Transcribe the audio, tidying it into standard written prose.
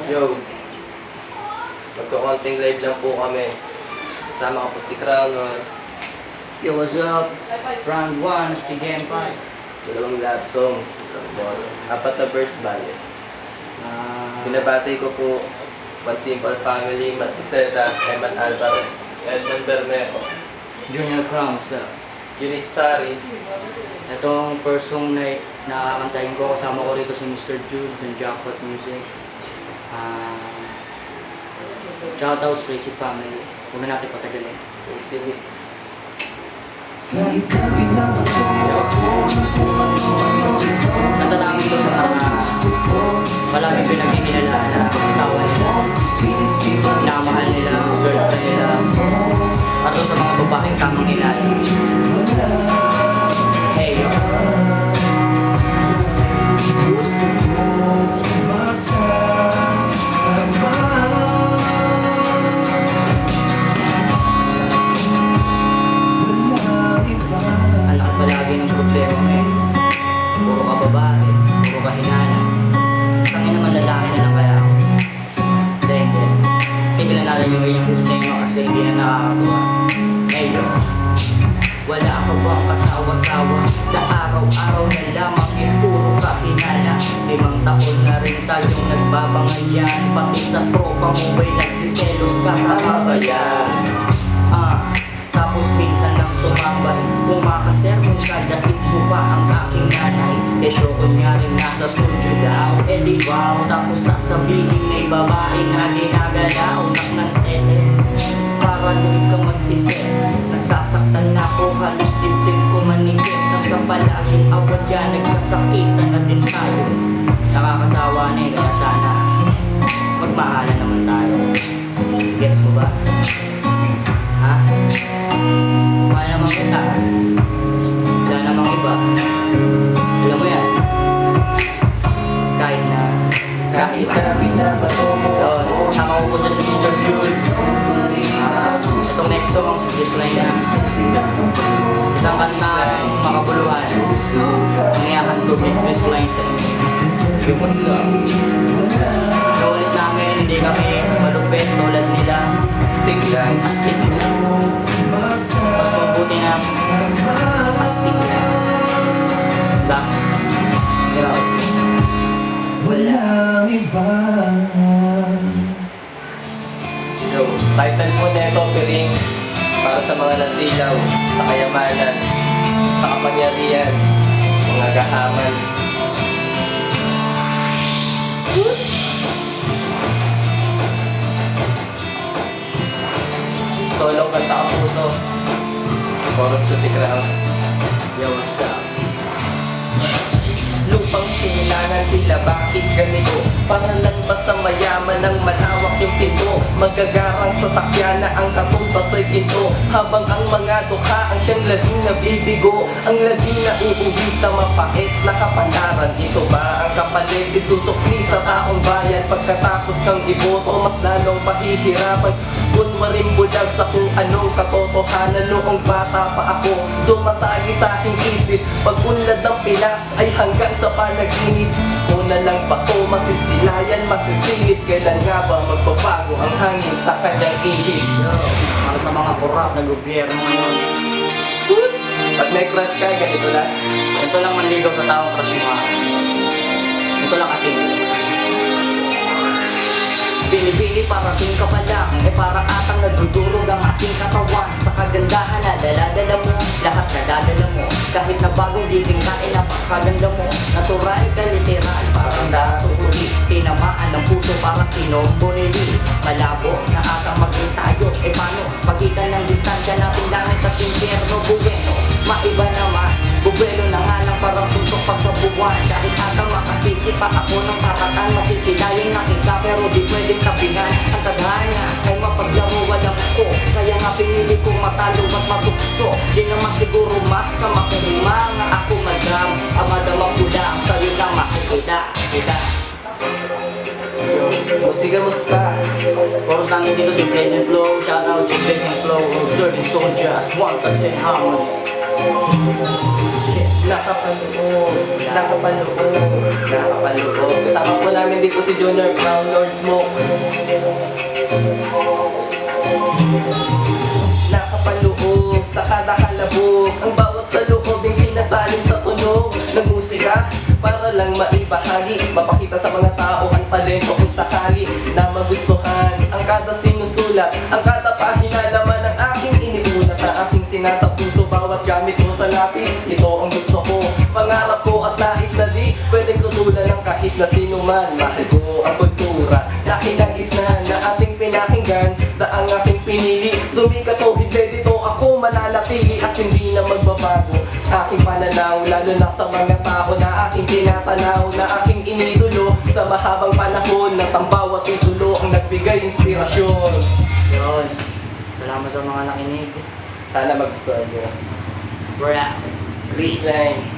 Yo, magko-konting live lang po kami. Kasama ko po si Crown. Yo, what's up? Round 1, Stig Empire. Dalawang love song. Apat na verse bale. Binabati ko po One Simple Family, Matsiseta, Eman Alvarez, Edmond Bermejo, Junior Crowns. Eunice Sari. Itong first song na nakakantahin ko, kasama ko rito si Mr. Jude ng Jackpot Music. Shoutouts Crazy Family. Huwag na natin patagalin. Crazy Mix. Kanta namin ito sa mga palaging pinagkikinalaan na asawa nila, inamahal nila, girlfriend nila, para sa mga babaeng tamang hinala. Hey, yo. Ang lakas palagi ng problema ngayon. Puro ka babae, puro ka hinala. Tangin naman lalaki na lang kaya ako. Hindi. Tigilan natin yung inyong sistema kasi hindi na nakakagawa. Hey, yo. Wala ka bang kasawa-sawa sa araw-araw na lamang yung puro ka hinala? 5 taon na rin tayong nagbabangay yan. Pati sa tropa mo ba'y nagsiselos ka kababayan? Tapos minsan lang tumambay. Kumakasermon ka, daig mo pa ang aking nanay. Shoon nga rin nasa studio daw. Di wow, tapos sasabihin may babae na ginagalaw. Nak ng tete, paranoid ka mag-isip. Nasasaktan na ako, halos dibdib ko manikip. Nasa palahing awad yan, nagkasakitan na din tayo. Nakakasawa na kaya sana magmahalan naman tayo. Gets mo ba? Ha? Kaya naman kita. Wala namang iba. Alam mo yan. Kahit na sama ko po dyan si Mr. Jude. Itong next song si Chris Lina. Itang kanta makabuluhan. Nangyayakang tubig Chris Lina sa inyo. Yung what's up? Naulit namin, hindi kami malupit tulad nila. Astig lang. Astig. Mas mabuti na astig na. Diba? Grabe. Walang iba. Yo, title po na ito, Piring, para sa mga nasilaw, sa kayamanan, sa kapangyarihan, mga gahaman. Solong kanta ko po ito. Chorus ko si Crown. Yo, what's up? Lupang sinilangan tila bakit ganito? Para lang ba sa mayaman ng malawak yung pinto? Magagarang sasakyan na ang katumbas ay ginto. Habang ang mga dukha ang siyang laging nabibigo. Ang laging na uuwi sa mapait na kapalaran. Ito ba ang kapalit isusukli sa taong bayan? Pagkatapos kang iboto mas lalong pahihirapan. Kunwaring bulag sa kung anong katotohanan. Noong bata pa ako, sumasagi sa aking isip. Pag-unlad ng Pinas ay hanggang sa panaginip. Una lang ba to masisilayan, masisingit? Kailan nga ba magbabago ang hangin sa kanyang ihip? Para sa mga korap na gobyerno ngayon. Pag may crush ka, ganito na. Ito lang manligaw sa taong crush mo. Ito lang kasi. Binibili parating ka pa lang. Para atang nagdudurog ang aking katawan. Sa kagandahan na dala-dala mo, lahat na dadala mo. Kahit na bagong gising ka, napakaganda mo. Natural ka, literal, parang dato uli. Tinamaan ng puso, parang tinombo nili. Malabo na atang maging tayo. Paano? Pagitan ng distansya natin langit at impyerno. Bueno, maiba naman. Bubuelo na nga ng parang suntok pa sa buwan. Kahit atang makatisi pa ako ng karatan. Masisilayan natin ka pero di pwedeng kapingan. Ang tadhana ay mapaglaro walang ko. Kaya nga pinili kong matalo at matukso. Di naman siguro mas sa makurima nga ako madam. Ang madama ko lang sa'yo lang makikita. Musika musta? Chorus namin dito si Blaze and Flow. Shoutout si Blaze and Flow. Dirty Soldiers, 1% harmony. Nakapaloob. Kasama po namin dito si Junior Crown Lord Smoke. Nakapaloob sa kada kalabog, ang bawat sa loob yung sinasalin sa tunog ng musika para lang maibahagi, mapakita sa mga tao ang talento kung sakali na magustuhan ang kada sinusulat, ang kada pahina naman ang aking iniulat na aking sinasapuso bawat gamit mo sa lapis. Ito ang gusto ko, pangarap ko at nais na di pwedeng tutulan ng kahit na sino man. Mahal ko ang kultura na kinagis na ating pinakinggan na ang aking pinili. Sumikat o hindi dito ako mananatili at hindi na magbabago aking pananaw, lalo na sa mga tao na aking tinatanaw, na aking inidolo sa mahabang panahon na tambawat itulo ang nagbigay inspirasyon. Yun. Salamat sa mga nakinig. Sana magustuhan nyo. We're out. Please, Nine.